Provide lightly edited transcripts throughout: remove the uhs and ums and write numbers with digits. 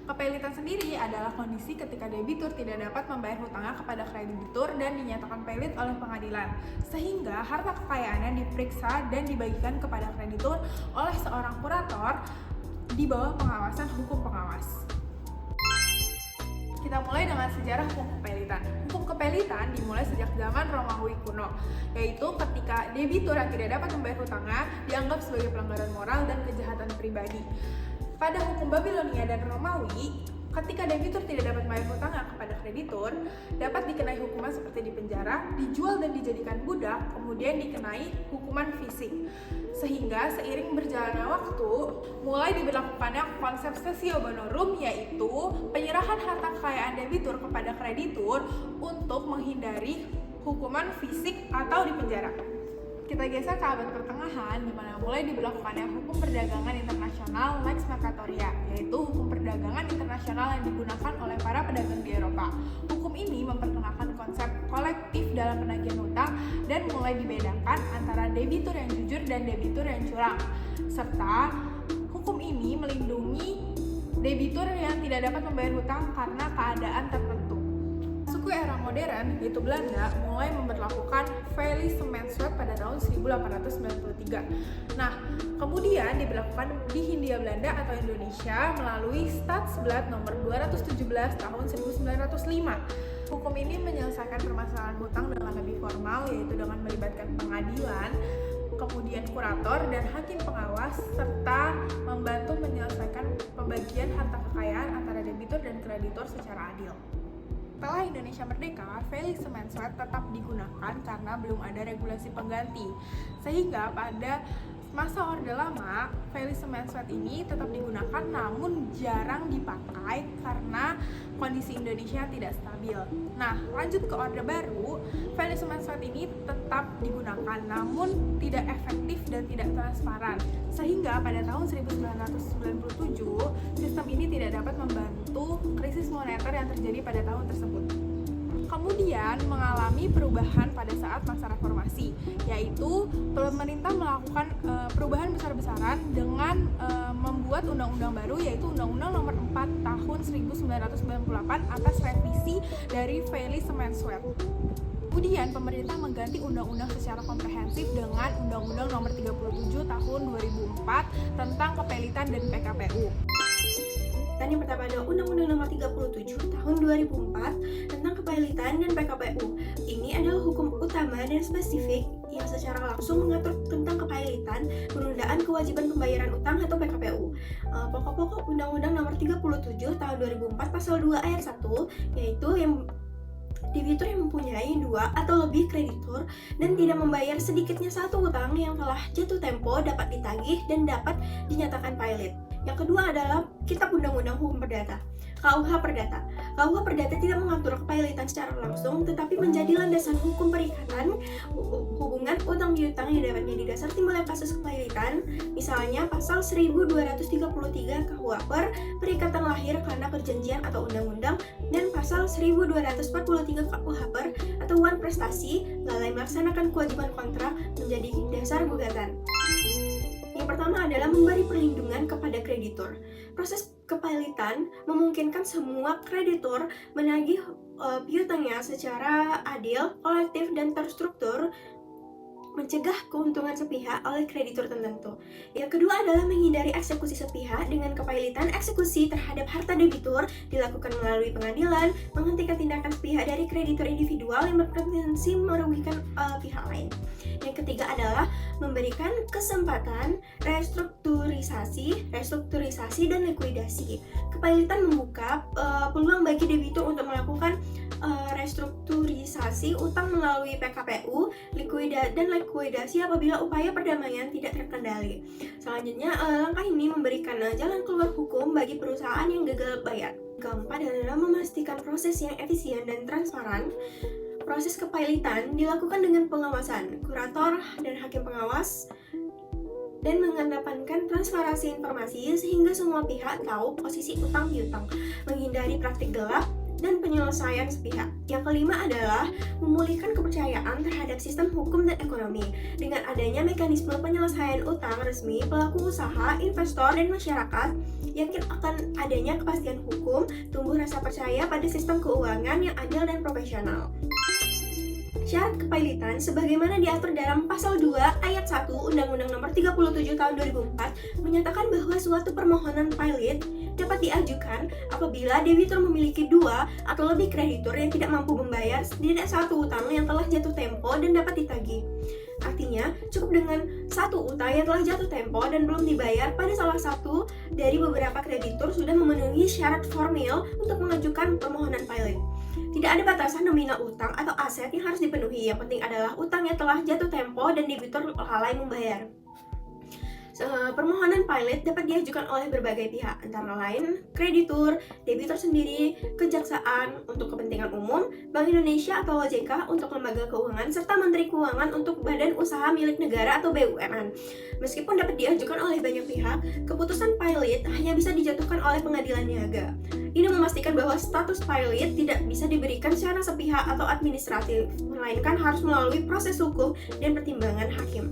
Kepelitan sendiri adalah kondisi ketika debitur tidak dapat membayar hutangnya kepada kreditur dan dinyatakan pelit oleh pengadilan, sehingga harta kekayaannya diperiksa dan dibagikan kepada kreditur oleh seorang kurator di bawah pengawasan hukum pengawas. Kita mulai dengan sejarah hukum kepelitan. Hukum kepelitan dimulai sejak zaman Romawi kuno, yaitu ketika debitur yang tidak dapat membayar hutangnya dianggap sebagai pelanggaran moral dan kejahatan pribadi. Pada hukum Babilonia dan Romawi, ketika debitur tidak dapat membayar hutangnya kepada kreditur, dapat dikenai hukuman seperti dipenjara, dijual dan dijadikan budak, kemudian dikenai hukuman fisik. Sehingga seiring berjalannya waktu, mulai diberlakukannya konsep cessio bonorum, yaitu penyerahan harta kekayaan debitur kepada kreditur untuk menghindari hukuman fisik atau dipenjara. Kita geser ke abad pertengahan, di mana mulai diberlakukannya hukum perdagangan internasional Lex Mercatoria, yaitu hukum perdagangan internasional yang digunakan oleh para pedagang di Eropa. Hukum ini memperkenalkan konsep kolektif dalam penagihan hutang dan mulai dibedakan antara debitur yang jujur dan debitur yang curang. Serta hukum ini melindungi debitur yang tidak dapat membayar hutang karena keadaan tertentu. Suku era modern, yaitu Belanda, mulai memberlakukan faillissementswet pada tahun 1893. Nah, kemudian diberlakukan di Hindia Belanda atau Indonesia melalui Stadsblad nomor 217 tahun 1905. Hukum ini menyelesaikan permasalahan hutang dengan lebih formal, yaitu dengan melibatkan pengadilan, kemudian kurator dan hakim pengawas, serta membantu menyelesaikan pembagian harta kekayaan antara debitur dan kreditur secara adil. Setelah Indonesia merdeka, faillissementswet tetap digunakan karena belum ada regulasi pengganti. Sehingga pada masa Orde Lama, faillissementswet ini tetap digunakan namun jarang dipakai karena kondisi Indonesia tidak stabil. Nah, lanjut ke Orde Baru, faillissementswet ini tetap digunakan namun tidak efektif dan tidak transparan. Sehingga pada tahun 1997, sistem ini tidak dapat membantu krisis moneter yang terjadi pada tahun tersebut. Kemudian mengalami perubahan pada saat masa reformasi, yaitu pemerintah melakukan perubahan besar-besaran dengan membuat undang-undang baru, yaitu Undang-Undang Nomor 4 Tahun 1998 atas revisi dari faillissementswet. Kemudian pemerintah mengganti undang-undang secara komprehensif dengan Undang-Undang Nomor 37 Tahun 2004 tentang kepelitan dan PKPU. Yang pertama adalah Undang-Undang Nomor 37 Tahun 2004 tentang kepelitan dan PKPU. Ini adalah hukum utama dan spesifik yang secara langsung mengatur tentang kepelitan, penundaan kewajiban pembayaran utang atau PKPU. Pokok-pokok Undang-Undang Nomor 37 Tahun 2004 Pasal 2 Ayat 1, yaitu yang debitur yang mempunyai 2 atau lebih kreditur dan tidak membayar sedikitnya satu hutang yang telah jatuh tempo dapat ditagih dan dapat dinyatakan pelit. Yang kedua adalah Kitab Undang-Undang Hukum Perdata, KUH Perdata. KUH Perdata tidak mengatur kepelitan secara langsung, tetapi menjadi landasan hukum perikatan hubungan utang piutang yang dapatnya didasari oleh kasus kepelitan. Misalnya pasal 1233 KUH perikatan lahir karena perjanjian atau undang-undang, dan pasal 1243 KUH atau wan prestasi lalai melaksanakan kewajiban kontrak menjadi dasar gugatan. Yang pertama adalah memberi perlindungan kepada kreditur. Proses kepelitan memungkinkan semua kreditur menagih piutangnya secara adil, kolektif, dan terstruktur, mencegah keuntungan sepihak oleh kreditur tertentu. Yang kedua adalah menghindari eksekusi sepihak. Dengan kepelitan, eksekusi terhadap harta debitur dilakukan melalui pengadilan, menghentikan tindakan sepihak dari kreditur individual yang berpotensi merugikan pihak lain. Yang ketiga adalah memberikan kesempatan restrukturisasi dan likuidasi. Kepelitan membuka peluang bagi debitur untuk melakukan restrukturisasi utang melalui PKPU, dan likuidasi apabila upaya perdamaian tidak terkendali. Selanjutnya, langkah ini memberikan jalan keluar hukum bagi perusahaan yang gagal bayar. Keempat adalah memastikan proses yang efisien dan transparan. Proses kepelitan dilakukan dengan pengawasan kurator dan hakim pengawas dan mengedepankan transparansi informasi sehingga semua pihak tahu posisi utang piutang, menghindari praktik gelap, dan penyelesaian sepihak. Yang kelima adalah memulihkan kepercayaan terhadap sistem hukum dan ekonomi. Dengan adanya mekanisme penyelesaian utang resmi, pelaku usaha, investor, dan masyarakat yakin akan adanya kepastian hukum, tumbuh rasa percaya pada sistem keuangan yang adil dan profesional. Syarat kepailitan sebagaimana diatur dalam pasal 2 ayat 1 Undang-Undang Nomor 37 Tahun 2004 menyatakan bahwa suatu permohonan pailit dapat diajukan apabila debitur memiliki 2 atau lebih kreditur yang tidak mampu membayar setidaknya satu utang yang telah jatuh tempo dan dapat ditagih. Artinya, cukup dengan satu utang yang telah jatuh tempo dan belum dibayar pada salah satu dari beberapa kreditur sudah memenuhi syarat formil untuk mengajukan permohonan pailit. Tidak ada batasan nominal utang atau aset yang harus dipenuhi. Yang penting adalah utang yang telah jatuh tempo dan debitur lalai membayar. Permohonan pailit dapat diajukan oleh berbagai pihak, antara lain kreditur, debitur sendiri, kejaksaan untuk kepentingan umum, Bank Indonesia atau OJK untuk lembaga keuangan, serta Menteri Keuangan untuk badan usaha milik negara atau BUMN. Meskipun dapat diajukan oleh banyak pihak, keputusan pailit hanya bisa dijatuhkan oleh pengadilan niaga. Ini memastikan bahwa status pailit tidak bisa diberikan secara sepihak atau administratif, melainkan harus melalui proses hukum dan pertimbangan hakim.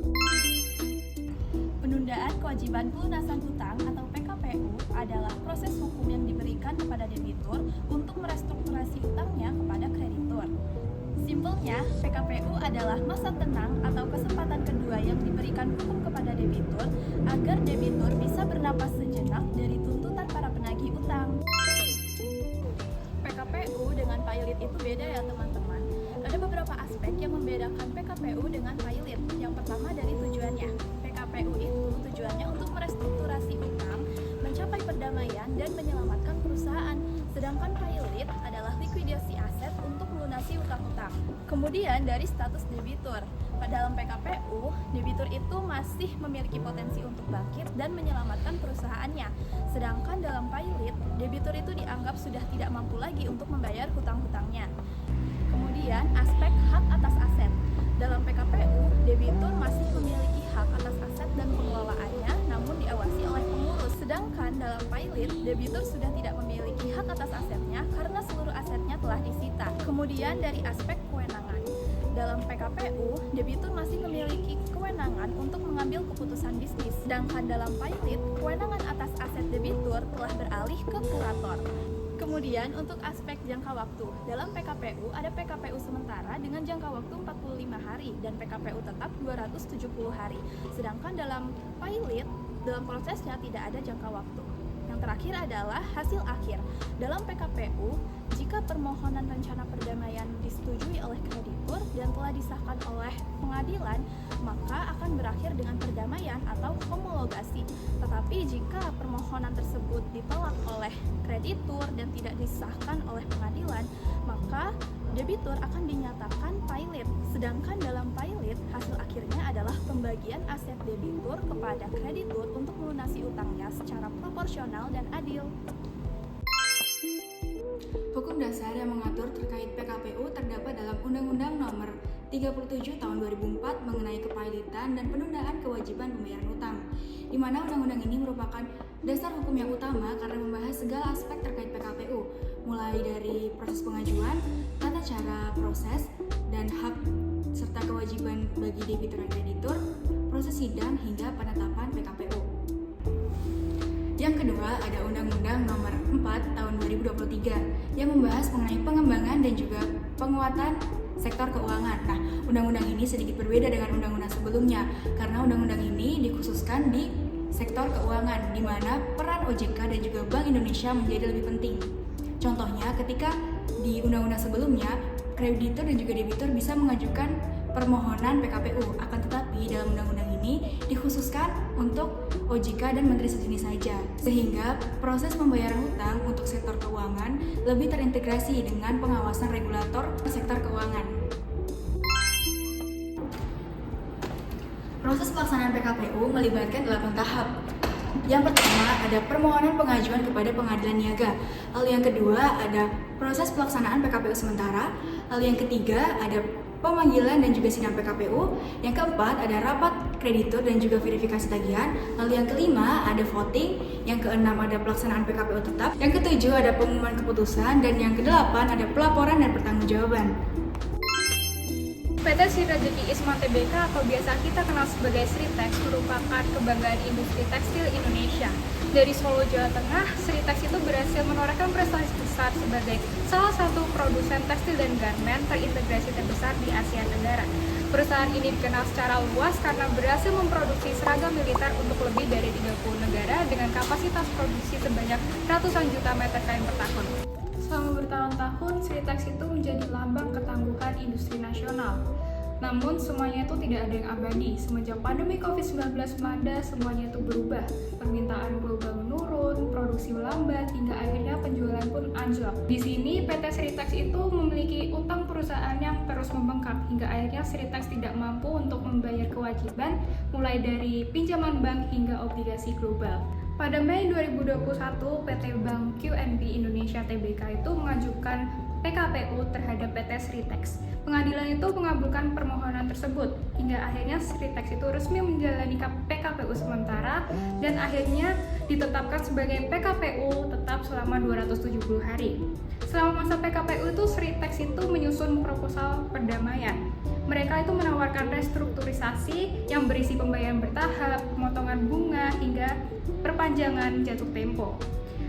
Penundaan kewajiban pelunasan hutang atau PKPU adalah proses hukum yang diberikan kepada debitur untuk merestrukturasi hutangnya kepada kreditur. Simpelnya, PKPU adalah masa tenang atau kesempatan kedua yang diberikan hukum kepada debitur agar debitur bisa bernapas sejenak dari tuntutan para penagih utang. PKPU dengan pailit itu beda ya teman-teman. Ada beberapa aspek yang membedakan PKPU dengan pailit. Yang pertama dari tujuannya. PKPU itu tujuannya untuk merestrukturasi utang, mencapai perdamaian dan menyelamatkan perusahaan. Sedangkan pailit adalah likuidasi aset untuk melunasi utang-utang. Kemudian dari status debitur. Dalam PKPU, debitur itu masih memiliki potensi untuk bangkit dan menyelamatkan perusahaannya. Sedangkan dalam pailit, debitur itu dianggap sudah tidak mampu lagi untuk membayar hutang-hutangnya. Kemudian aspek hak atas aset. Dalam PKPU, debitur masih memiliki hak atas aset dan pengelolaannya, namun diawasi oleh pengurus. Sedangkan dalam pailit, debitur sudah tidak memiliki hak atas asetnya karena seluruh asetnya telah disita. Kemudian dari aspek kewenangan. Dalam PKPU, debitur masih memiliki kewenangan untuk mengambil keputusan bisnis. Sedangkan dalam pailit, kewenangan atas aset debitur telah beralih ke kurator. Kemudian untuk aspek jangka waktu, dalam PKPU ada PKPU sementara dengan jangka waktu 45 hari dan PKPU tetap 270 hari. Sedangkan dalam pailit, dalam prosesnya tidak ada jangka waktu. Yang terakhir adalah hasil akhir. Dalam PKPU, jika permohonan rencana perdamaian disetujui oleh kreditur dan telah disahkan oleh pengadilan, maka akan berakhir dengan perdamaian atau homologasi. Tetapi jika permohonan tersebut ditolak oleh kreditur dan tidak disahkan oleh pengadilan, maka debitur akan dinyatakan pailit. Sedangkan dalam pailit, hasil akhirnya adalah pembagian aset debitur kepada kreditur untuk melunasi utangnya secara proporsional dan adil. Hukum dasar yang mengatur terkait PKPU terdapat dalam Undang-Undang Nomor 37 Tahun 2004 mengenai kepailitan dan penundaan kewajiban pembayaran utang, di mana undang-undang ini merupakan dasar hukum yang utama karena membahas segala aspek terkait PKPU, mulai dari proses pengajuan, tata cara proses, dan hak serta kewajiban bagi debitur dan kreditur, proses sidang hingga penetapan PKPU. Yang kedua, ada Undang-Undang Nomor 4 Tahun 2023 yang membahas mengenai pengembangan dan juga penguatan sektor keuangan. Nah, undang-undang ini sedikit berbeda dengan undang-undang sebelumnya karena undang-undang ini dikhususkan di sektor keuangan di mana peran OJK dan juga Bank Indonesia menjadi lebih penting. Contohnya, ketika di undang-undang sebelumnya, kreditur dan juga debitur bisa mengajukan permohonan PKPU, akan tetapi dalam undang-undang ini dikhususkan untuk OJK dan menteri sejenis saja, sehingga proses pembayaran hutang untuk sektor keuangan lebih terintegrasi dengan pengawasan regulator sektor keuangan. Proses pelaksanaan PKPU melibatkan 8 tahap. Yang pertama ada permohonan pengajuan kepada pengadilan niaga. Lalu yang kedua ada proses pelaksanaan PKPU sementara. Lalu yang ketiga ada pemanggilan dan juga sidang PKPU. Yang keempat ada rapat kreditur dan juga verifikasi tagihan. Lalu yang kelima ada voting. Yang keenam ada pelaksanaan PKPU tetap. Yang ketujuh ada pengumuman keputusan. Dan yang kedelapan ada pelaporan dan pertanggungjawaban. PT Sri Rejeki Isma Tbk atau biasa kita kenal sebagai Sritex merupakan kebanggaan industri tekstil Indonesia. Dari Solo, Jawa Tengah, Sritex itu berhasil menorehkan prestasi besar sebagai salah satu produsen tekstil dan garmen terintegrasi terbesar di Asia Tenggara. Perusahaan ini dikenal secara luas karena berhasil memproduksi seragam militer untuk lebih dari 30 negara dengan kapasitas produksi sebanyak ratusan juta meter kain per tahun. Selama bertahun-tahun, Sritex itu menjadi lambang ketangguhan industri nasional. Namun semuanya itu tidak ada yang abadi. Semenjak pandemi COVID-19 melanda, semuanya itu berubah. Permintaan global menurun, produksi melambat, hingga akhirnya penjualan pun anjlok. Di sini PT Sritex itu memiliki utang perusahaan yang terus membengkak, hingga akhirnya Sritex tidak mampu untuk membayar kewajiban, mulai dari pinjaman bank hingga obligasi global. Pada Mei 2021, PT Bank QNB Indonesia Tbk itu mengajukan PKPU terhadap PT Sritex. Pengadilan itu mengabulkan permohonan tersebut, hingga akhirnya Sritex itu resmi menjalani PKPU sementara dan akhirnya ditetapkan sebagai PKPU tetap selama 270 hari. Selama masa PKPU itu Sritex itu menyusun proposal perdamaian. Mereka itu menawarkan restrukturisasi yang berisi pembayaran bertahap, pemotongan bunga, hingga perpanjangan jatuh tempo.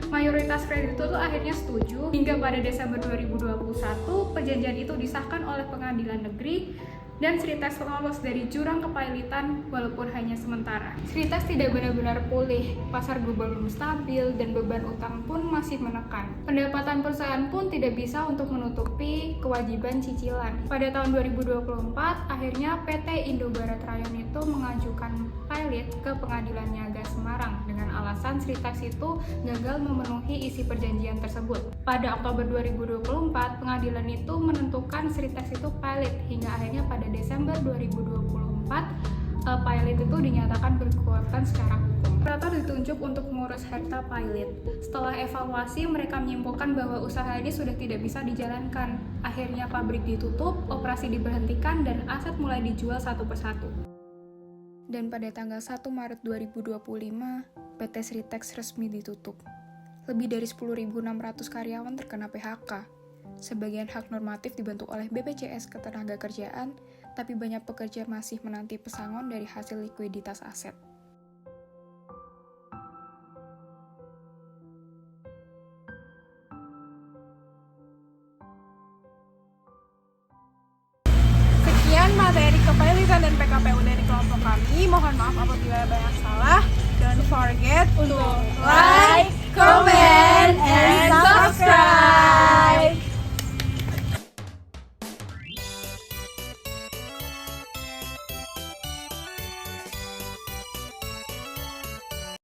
Mayoritas kreditur itu akhirnya setuju, hingga pada Desember 2021 perjanjian itu disahkan oleh Pengadilan Negeri dan Sritex lolos dari jurang kepailitan walaupun hanya sementara. Sritex tidak benar-benar pulih, pasar global belum stabil, dan beban utang pun masih menekan. Pendapatan perusahaan pun tidak bisa untuk menutupi kewajiban cicilan. Pada tahun 2024, akhirnya PT Indobarat Rayon itu mengajukan pilot ke Pengadilan Niaga Semarang dengan alasan Sritex itu gagal memenuhi isi perjanjian tersebut. Pada Oktober 2024, pengadilan itu menentukan Sritex itu pilot hingga akhirnya pada Desember 2024 pilot itu dinyatakan berkekuatan secara hukum. Operator ditunjuk untuk mengurus harta pilot. Setelah evaluasi, mereka menyimpulkan bahwa usaha ini sudah tidak bisa dijalankan. Akhirnya pabrik ditutup, operasi diberhentikan, dan aset mulai dijual satu persatu. Dan pada tanggal 1 Maret 2025, PT Sritex resmi ditutup. Lebih dari 10.600 karyawan terkena PHK. Sebagian hak normatif dibantu oleh BPJS Ketenagakerjaan, tapi banyak pekerja masih menanti pesangon dari hasil likuiditas aset. Sekian materi kepailitan dan PKPU dari kelompok kami. Mohon maaf apabila banyak salah. Don't forget to like,